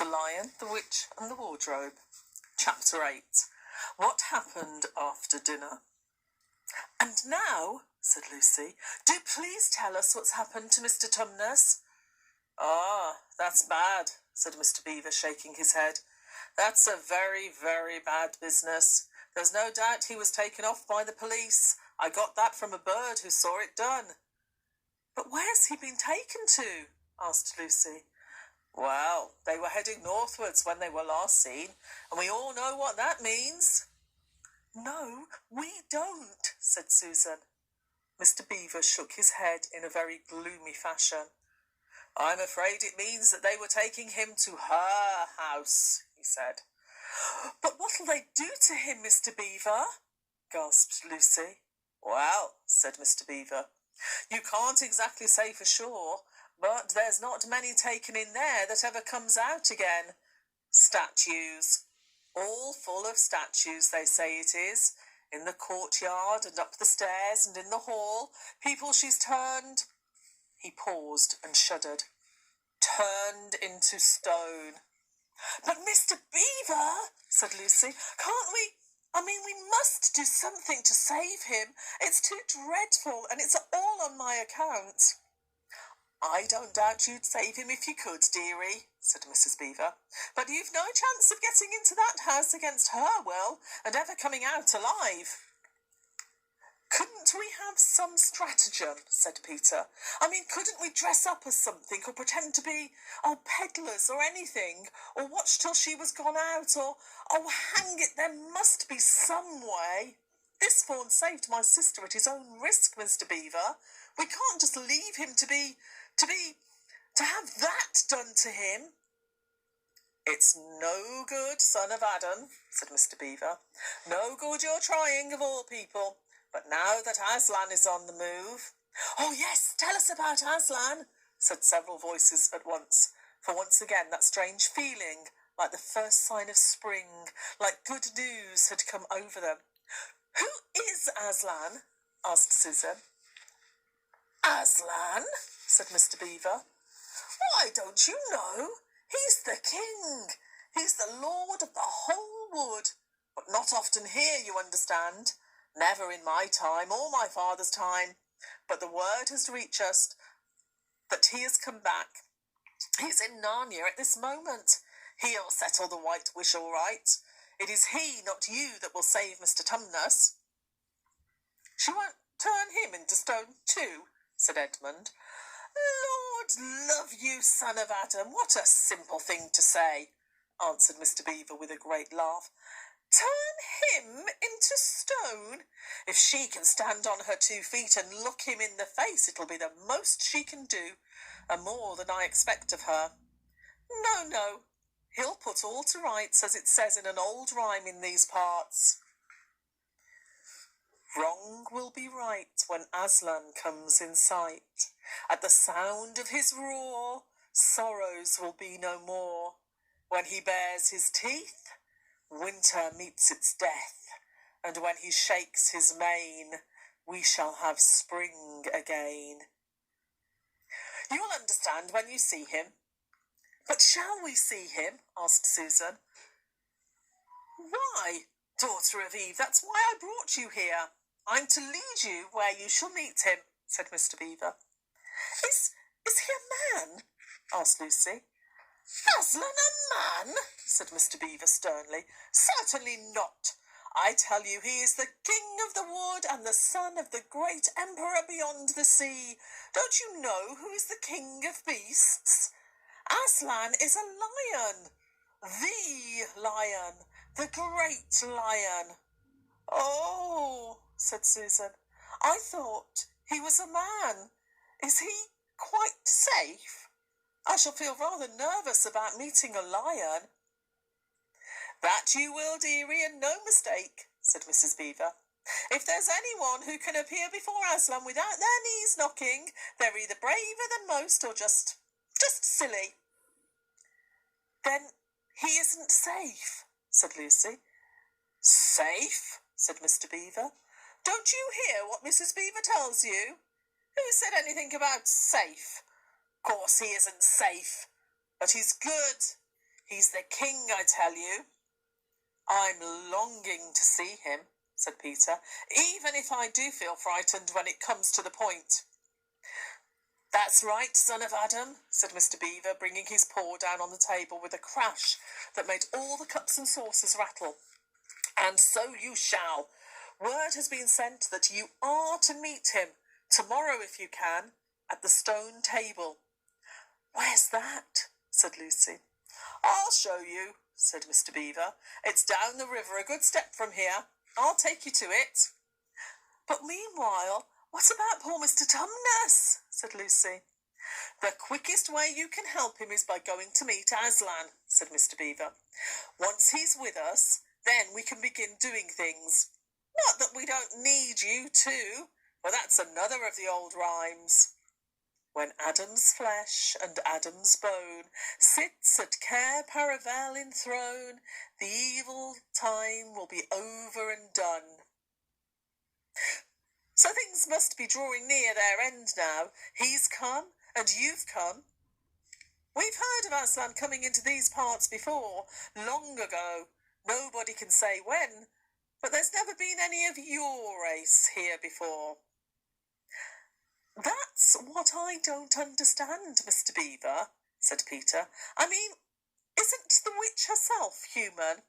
The Lion, the Witch and the Wardrobe. Chapter 8. What happened after dinner? "And now," said Lucy, "do please tell us what's happened to Mr. Tumnus." "Ah, that's bad," said Mr. Beaver, shaking his head. "That's a very, very bad business. There's no doubt he was taken off by the police. I got that from a bird who saw it done." "But where's he been taken to?" asked Lucy. "Well, they were heading northwards when they were last seen, and we all know what that means." "No, we don't," said Susan. Mr. Beaver shook his head in a very gloomy fashion. "I'm afraid it means that they were taking him to her house," he said. "But what'll they do to him, Mr. Beaver?" gasped Lucy. "Well," said Mr. Beaver, "you can't exactly say for sure, but there's not many taken in there that ever comes out again. Statues. All full of statues, they say it is. In the courtyard and up the stairs and in the hall. People she's turned—" He paused and shuddered. "Turned into stone." "But Mr. Beaver," said Lucy, "can't we— we must do something to save him. It's too dreadful, and it's all on my account." "I don't doubt you'd save him if you could, dearie," said Mrs. Beaver. "But you've no chance of getting into that house against her will, and ever coming out alive." "Couldn't we have some stratagem?" said Peter. Couldn't we dress up as something, or pretend to be, peddlers or anything, or watch till she was gone out, or, hang it, there must be some way. This fawn saved my sister at his own risk, Mr. Beaver. We can't just leave him to have that done to him." "It's no good, son of Adam," said Mr. Beaver. "No good your trying, of all people. But now that Aslan is on the move—" "Oh, yes, tell us about Aslan," said several voices at once, for once again that strange feeling, like the first sign of spring, like good news, had come over them. "Who is Aslan?" asked Susan. "Aslan?" said Mr. Beaver. "Why, don't you know? He's the king. He's the lord of the whole wood. But not often here, you understand. Never in my time or my father's time. But the word has reached us that he has come back. He's in Narnia at this moment. He'll settle the White Wish all right. It is he, not you, that will save Mr. Tumnus." "She won't turn him into stone too?" said Edmund. "Lord love you, son of Adam, what a simple thing to say," answered Mr. Beaver with a great laugh. "Turn him into stone? If she can stand on her 2 feet and look him in the face, it'll be the most she can do, and more than I expect of her. No, he'll put all to rights, as it says in an old rhyme in these parts. Wrong will be right when Aslan comes in sight. At the sound of his roar, sorrows will be no more. When he bares his teeth, winter meets its death, and when he shakes his mane, we shall have spring again." "You'll understand when you see him." "But shall we see him?" asked Susan. "Why, daughter of Eve, that's why I brought you here. I'm to lead you where you shall meet him," said Mr. Beaver. Is he a man?" asked Lucy. "Aslan a man?" said Mr. Beaver sternly. "Certainly not. I tell you he is the king of the wood and the son of the great emperor beyond the sea. Don't you know who is the king of beasts? Aslan is a lion. The lion. The great lion." "Oh," said Susan, "I thought he was a man. Is he quite safe? I shall feel rather nervous about meeting a lion." "That you will, dearie, and no mistake," said Mrs. Beaver. "If there's anyone who can appear before Aslan without their knees knocking, they're either braver than most or just silly." "Then he isn't safe," said Lucy. "Safe?" said Mr. Beaver. "Don't you hear what Mrs. Beaver tells you? Who said anything about safe? Course he isn't safe, but he's good. He's the king, I tell you. I'm longing to see him, said Peter, even if I do feel frightened when it comes to the point. That's right, son of Adam, said Mr. Beaver, bringing his paw down on the table with a crash that made all the cups and saucers rattle. And so you shall. Word has been sent that you are to meet him tomorrow, if you can, at the stone table. Where's that? Said Lucy. I'll show you, said Mr. Beaver. It's down the river a good step from here. I'll take you to it. But meanwhile, what about poor Mr. Tumnus? Said Lucy. The quickest way you can help him is by going to meet Aslan, said Mr. Beaver. Once he's with us, then we can begin doing things. Not that we don't need you too, for that's another of the old rhymes. When Adam's flesh and Adam's bone sits at Cair Paravel enthroned, the evil time will be over and done. So things must be drawing near their end now. He's come, and you've come. We've heard of Aslan coming into these parts before, long ago. Nobody can say when, but there's never been any of your race here before. That's what I don't understand, Mr. Beaver, said Peter. I mean, isn't the witch herself human?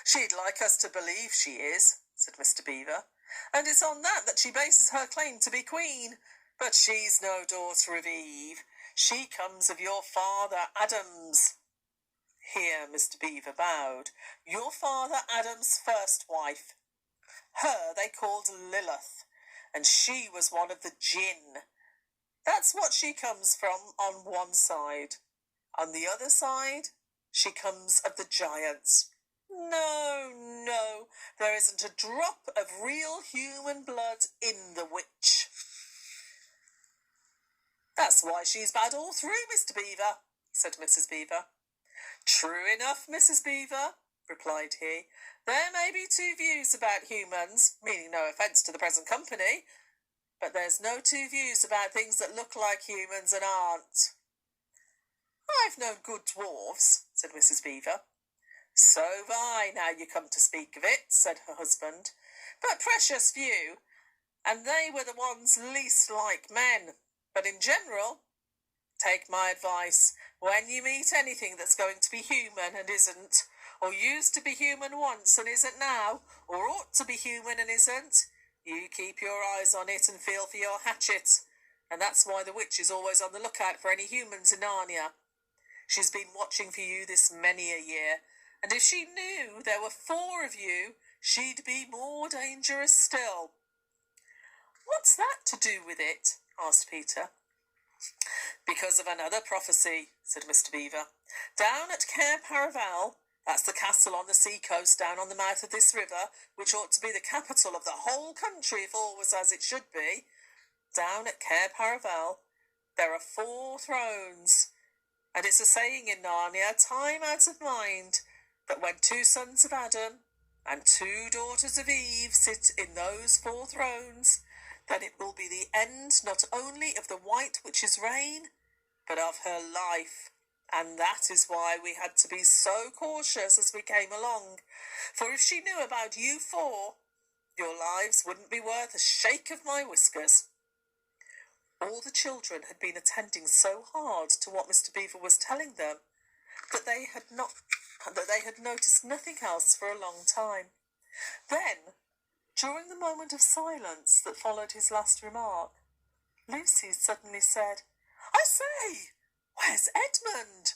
She'd like us to believe she is, said Mr. Beaver, and it's on that she bases her claim to be queen. But she's no daughter of Eve. She comes of your father Adam's. Here Mr. Beaver bowed. Your father Adam's first wife. Her they called Lilith, and she was one of the Jinn. That's what she comes from on one side. On the other side, she comes of the giants. No, there isn't a drop of real human blood in the witch. That's why she's bad all through, Mr. Beaver, said Mrs. Beaver. True enough, Mrs. Beaver, replied he. There may be two views about humans, meaning no offence to the present company, but there's no two views about things that look like humans and aren't. I've known good dwarfs, said Mrs. Beaver. So've I, now you come to speak of it, said her husband, but precious few, and they were the ones least like men. But in general, take my advice, when you meet anything that's going to be human and isn't, or used to be human once and isn't now, or ought to be human and isn't, you keep your eyes on it and feel for your hatchet. And that's why the witch is always on the lookout for any humans in Narnia. She's been watching for you this many a year, and if she knew there were 4 of you, she'd be more dangerous still. What's that to do with it? Asked Peter. Because of another prophecy, said Mr. Beaver. Down at Cair Paravel, that's the castle on the sea-coast down on the mouth of this river, which ought to be the capital of the whole country if all was as it should be, down at Cair Paravel, there are 4 thrones, and it's a saying in Narnia, time out of mind, that when 2 sons of Adam and 2 daughters of Eve sit in those 4 thrones, then it will be the end not only of the White Witch's reign, but of her life. And that is why we had to be so cautious as we came along. For if she knew about you 4, your lives wouldn't be worth a shake of my whiskers. All the children had been attending so hard to what Mr. Beaver was telling them that they had noticed nothing else for a long time. Then, during the moment of silence that followed his last remark, Lucy suddenly said, I say, where's Edmund?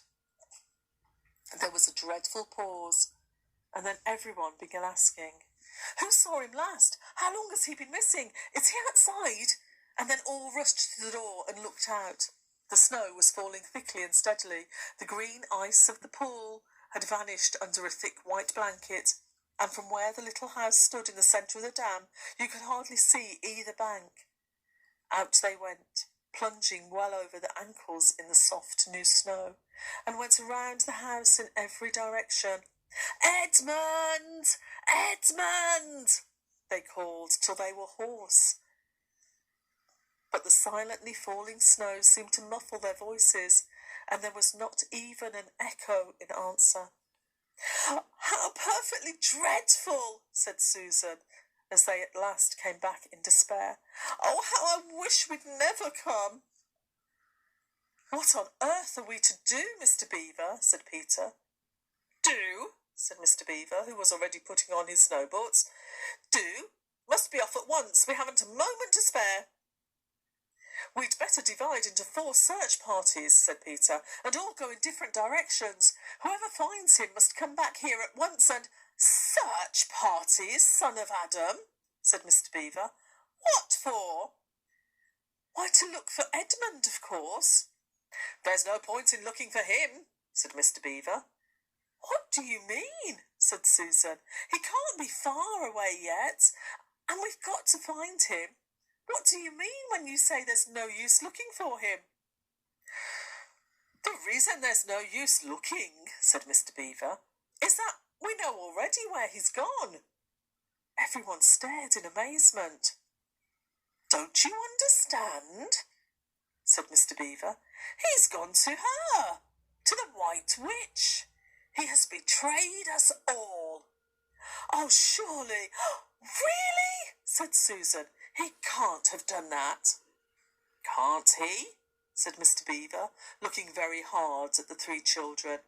There was a dreadful pause, and then everyone began asking, Who saw him last? How long has he been missing? Is he outside? And then all rushed to the door and looked out. The snow was falling thickly and steadily. The green ice of the pool had vanished under a thick white blanket, and from where the little house stood in the centre of the dam, you could hardly see either bank. Out they went, plunging well over the ankles in the soft new snow, and went around the house in every direction. Edmund! Edmund! They called till they were hoarse. But the silently falling snow seemed to muffle their voices, and there was not even an echo in answer. "How perfectly dreadful," said Susan, as they at last came back in despair. "Oh, how I wish we'd never come." "What on earth are we to do, Mr. Beaver?" said Peter. "Do?" said Mr. Beaver, who was already putting on his snowboots. "Do? Must be off at once. We haven't a moment to spare." "We'd better divide into 4 search parties," said Peter, "and all go in different directions. Whoever finds him must come back here at once and—" "Search parties, son of Adam?" said Mr. Beaver. "What for?" "Why, to look for Edmund, of course." "There's no point in looking for him," said Mr. Beaver. "What do you mean?" said Susan. "He can't be far away yet, and we've got to find him. What do you mean when you say there's no use looking for him?" "The reason there's no use looking," said Mr. Beaver, "is that we know already where he's gone." Everyone stared in amazement. "Don't you understand?" said Mr. Beaver. "He's gone to her, to the White Witch. He has betrayed us all." "Oh, surely—" "Really?" said Susan. "He can't have done that." "Can't he?" said Mr. Beaver, looking very hard at the 3 children,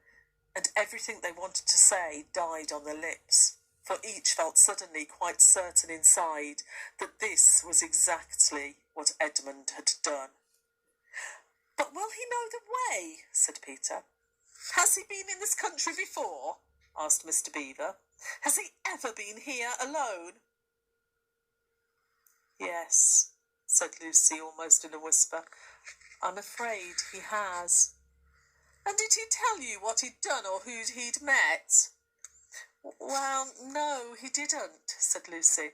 and everything they wanted to say died on their lips, for each felt suddenly quite certain inside that this was exactly what Edmund had done. "But will he know the way?" said Peter. "Has he been in this country before?" asked Mr. Beaver. "Has he ever been here alone?" "Yes," said Lucy, almost in a whisper. "I'm afraid he has." "And did he tell you what he'd done or who he'd met?" "Well, no, he didn't," said Lucy.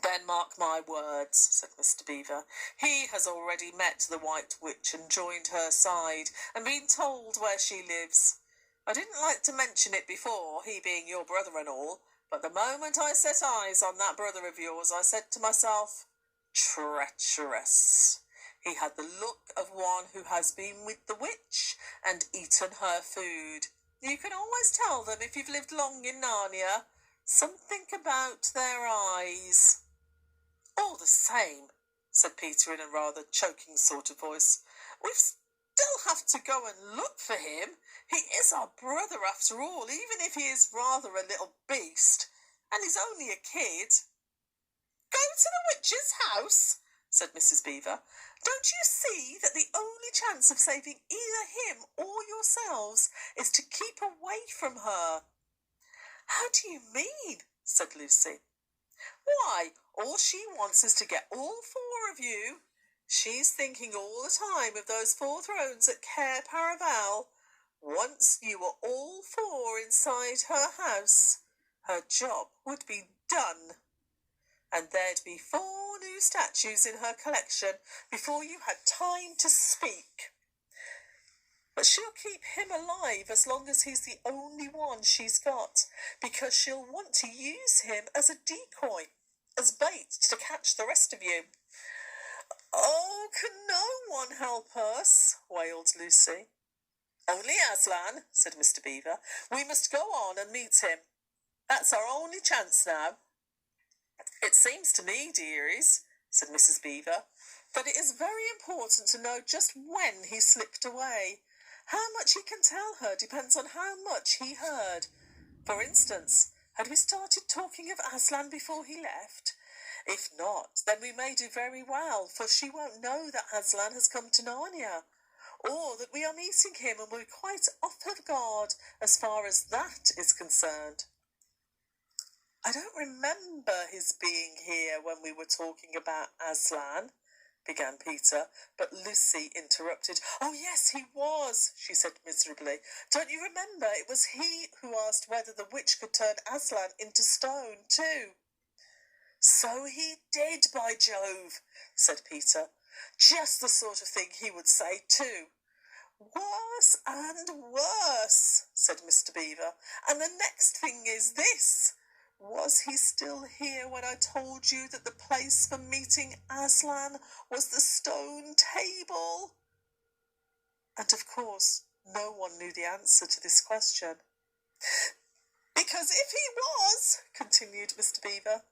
"Then mark my words," said Mr. Beaver. "He has already met the White Witch and joined her side and been told where she lives. I didn't like to mention it before, he being your brother and all, but the moment I set eyes on that brother of yours, I said to myself, 'Treacherous.' He had the look of one who has been with the witch and eaten her food. You can always tell them if you've lived long in Narnia. Something about their eyes." "All the same," said Peter in a rather choking sort of voice, "we still have to go and look for him. He is our brother after all, even if he is rather a little beast, and he's only a kid." "Go to the witch's house?" said Mrs. Beaver. "Don't you see that the only chance of saving either him or yourselves is to keep away from her?" "How do you mean?" said Lucy. "Why, all she wants is to get all 4 of you. She's thinking all the time of those 4 thrones at Cair Paravel. Once you were all 4 inside her house, her job would be done. And there'd be 4 new statues in her collection before you had time to speak. But she'll keep him alive as long as he's the only one she's got, because she'll want to use him as a decoy, as bait to catch the rest of you." "Oh, can no one help us?" wailed Lucy. "Only Aslan," said Mr. Beaver. "We must go on and meet him. That's our only chance now." "It seems to me, dearies," said Mrs. Beaver, "that it is very important to know just when he slipped away. How much he can tell her depends on how much he heard. For instance, had we started talking of Aslan before he left? If not, then we may do very well, for she won't know that Aslan has come to Narnia, or that we are meeting him, and we're quite off her guard as far as that is concerned." "I don't remember his being here when we were talking about Aslan," began Peter, but Lucy interrupted. "Oh, yes, he was," she said miserably. "Don't you remember? It was he who asked whether the witch could turn Aslan into stone, too." "So he did, by Jove," said Peter. "Just the sort of thing he would say, too." "Worse and worse," said Mr. Beaver. "And the next thing is this. Was he still here when I told you that the place for meeting Aslan was the stone table?" And of course, no one knew the answer to this question. "Because if he was," continued Mr. Beaver,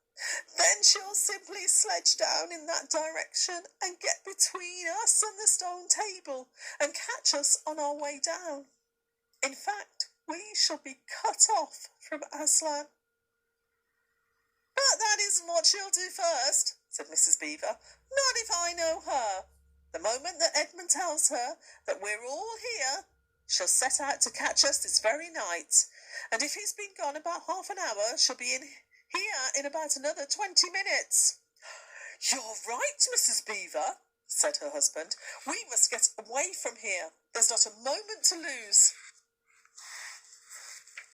"then she'll simply sledge down in that direction and get between us and the stone table and catch us on our way down. In fact, we shall be cut off from Aslan." "But that isn't what she'll do first," said Mrs. Beaver. "Not if I know her. The moment that Edmund tells her that we're all here, she'll set out to catch us this very night, and if he's been gone about half an hour, she'll be here in about another 20 minutes. "You're right, Mrs. Beaver," said her husband. "We must get away from here. There's not a moment to lose."